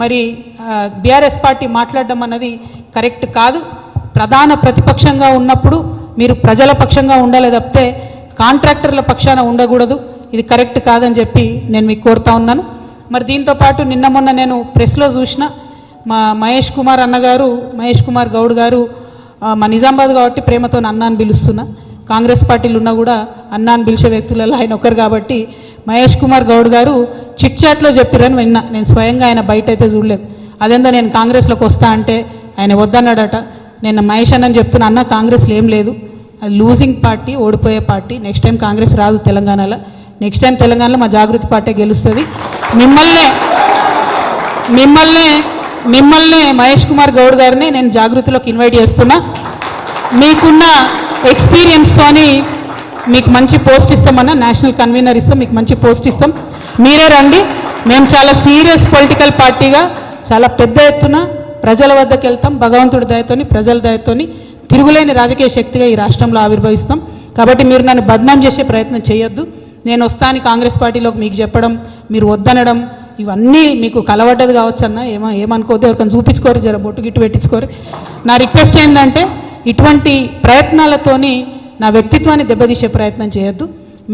మరి BRS party మాట్లాడడం అన్నది కరెక్ట్ కాదు. ప్రధాన ప్రతిపక్షంగా ఉన్నప్పుడు మీరు ప్రజల పక్షంగా ఉండాలి తప్పితే కాంట్రాక్టర్ల పక్షాన ఉండకూడదు. ఇది కరెక్ట్ కాదని చెప్పి నేను మీకు కోరుతా ఉన్నాను. మరి దీంతో పాటు నిన్న మొన్న నేను ప్రెస్లో చూసిన మా మహేష్ కుమార్ గౌడ్ గారు మా నిజామాబాద్ కాబట్టి ప్రేమతో అన్నా అని పిలుస్తున్నా. కాంగ్రెస్ పార్టీలు ఉన్నా కూడా అన్నా అని పిలిచే వ్యక్తులలో ఆయన ఒకరు కాబట్టి మహేష్ కుమార్ గౌడ్ గారు చిట్ చాట్లో చెప్పారని విన్నా. నేను స్వయంగా ఆయన బయట అయితే చూడలేదు. అదేందో నేను కాంగ్రెస్లోకి వస్తా అంటే ఆయన వద్దన్నాడట. నేను మహేష్ అన్నని చెప్తున్నా, అన్న కాంగ్రెస్లో ఏం లేదు, అది లూజింగ్ పార్టీ, ఓడిపోయే పార్టీ. నెక్స్ట్ టైం కాంగ్రెస్ రాదు తెలంగాణలో. నెక్స్ట్ టైం తెలంగాణలో మా జాగృతి పార్టీ గెలుస్తుంది. మిమ్మల్నే మహేష్ కుమార్ గౌడ్ గారిని నేను జాగృతిలోకి ఇన్వైట్ చేస్తున్నా. మీకున్న ఎక్స్పీరియన్స్తోని మీకు మంచి పోస్ట్ ఇస్తామన్నా, నేషనల్ కన్వీనర్ ఇస్తాం, మీకు మంచి పోస్ట్ ఇస్తాం, మీరే రండి. మేము చాలా సీరియస్ పొలిటికల్ పార్టీగా చాలా పెద్ద ఎత్తున ప్రజల వద్దకు వెళ్తాం. భగవంతుడి దయతోని, ప్రజల దయతోని తిరుగులేని రాజకీయ శక్తిగా ఈ రాష్ట్రంలో ఆవిర్భవిస్తాం. కాబట్టి మీరు నన్ను బద్నాం చేసే ప్రయత్నం చేయొద్దు. నేను వస్తాను కాంగ్రెస్ పార్టీలోకి మీకు చెప్పడం, మీరు వద్దనడం ఇవన్నీ మీకు కలవడ్డది కావచ్చు అన్న. ఏమనుకోవద్దు, ఎవరికైనా చూపించుకోరు, జర బొట్టు గిట్టు పెట్టించుకోరు. నా రిక్వెస్ట్ ఏంటంటే ఇటువంటి ప్రయత్నాలతోని నా వ్యక్తిత్వాన్ని దెబ్బతీసే ప్రయత్నం చేయొద్దు.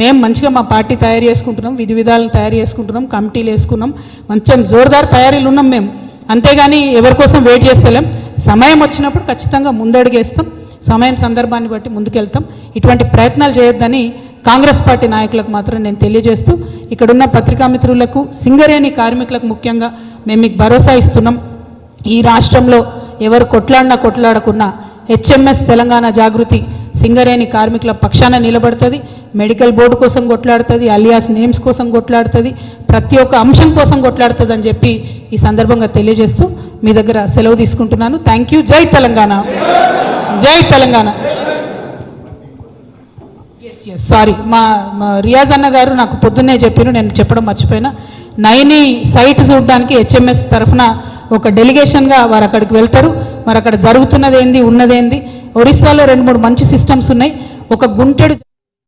మేము మంచిగా మా పార్టీ తయారు చేసుకుంటున్నాం, విధి విధాలు తయారు చేసుకుంటున్నాం, కమిటీలు వేసుకున్నాం, మంచి జోరుదారు తయారీలు ఉన్నాం మేము. అంతేగాని ఎవరి కోసం వెయిట్ చేస్తలేం. సమయం వచ్చినప్పుడు ఖచ్చితంగా ముందడుగేస్తాం, సమయం సందర్భాన్ని బట్టి ముందుకెళ్తాం. ఇటువంటి ప్రయత్నాలు చేయొద్దని కాంగ్రెస్ పార్టీ నాయకులకు మాత్రం నేను తెలియజేస్తూ, ఇక్కడున్న పత్రికా మిత్రులకు, సింగరేణి కార్మికులకు ముఖ్యంగా మేము మీకు భరోసా ఇస్తున్నాం. ఈ రాష్ట్రంలో ఎవరు కొట్లాడకున్నా హెచ్ఎంఎస్ తెలంగాణ జాగృతి సింగరేణి కార్మికుల పక్షాన నిలబడుతుంది. మెడికల్ బోర్డు కోసం కొట్లాడుతుంది, అలియాస్ నేమ్స్ కోసం కొట్లాడుతుంది, ప్రతి ఒక్క అంశం కోసం కొట్లాడుతుంది అని చెప్పి ఈ సందర్భంగా తెలియజేస్తూ మీ దగ్గర సెలవు తీసుకుంటున్నాను. Thank you. జై తెలంగాణ, జై తెలంగాణ. సారీ, మా రియాజ్ అన్న గారు నాకు పొద్దున్నే చెప్పారు, నేను చెప్పడం మర్చిపోయినా. నైని సైట్ చూడడానికి హెచ్ఎంఎస్ తరఫున ఒక డెలిగేషన్గా వారు అక్కడికి వెళ్తారు. మరి అక్కడ జరుగుతున్నదేంది, ఉన్నదేంది, ఒరిస్సాలో 2-3 మంచి సిస్టమ్స్ ఉన్నాయి. ఒక గుంటెడు